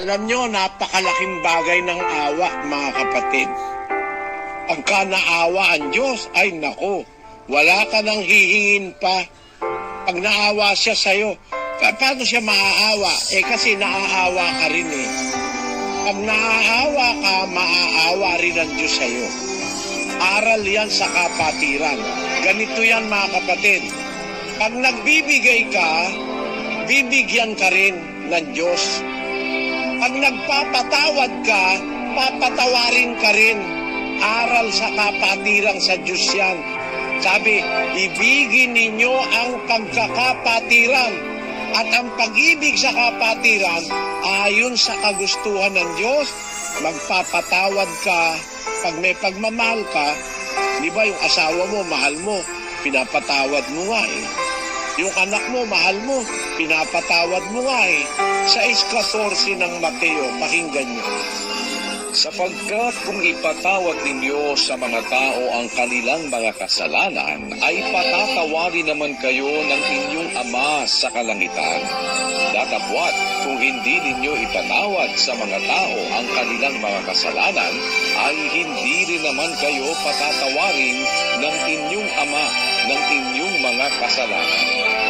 Alam nyo, napakalaking bagay ng awa, mga kapatid. Pagka naawa ang Diyos, ay nako, wala ka nang hihingin pa. Pag naawa siya sa'yo, paano siya maaawa? Kasi naaawa ka rin eh. Pag naaawa ka, maaawa rin ang Diyos sa'yo. Aral yan sa kapatiran. Ganito yan, mga kapatid. Pag nagbibigay ka, bibigyan ka rin ng Diyos. Pag nagpapatawad ka, papatawarin ka rin. Aral sa kapatiran sa Diyos yan. Sabi, ibigin ninyo ang pagkakapatiran. At ang pag-ibig sa kapatiran, ayon sa kagustuhan ng Diyos, magpapatawad ka. Pag may pagmamahal ka, di ba yung asawa mo, mahal mo, pinapatawad mo nga eh. Yung anak mo, mahal mo, pinapatawad mo nga eh. Sa 6:14 ng Mateo, pakinggan nyo. Sapagkat kung ipatawad ninyo sa mga tao ang kanilang mga kasalanan, ay patatawarin naman kayo ng inyong Ama sa kalangitan. Datapwat, kung hindi ninyo ipatawad sa mga tao ang kanilang mga kasalanan, ay hindi rin naman kayo patatawarin ng inyong Ama ng inyong mga kasalanan.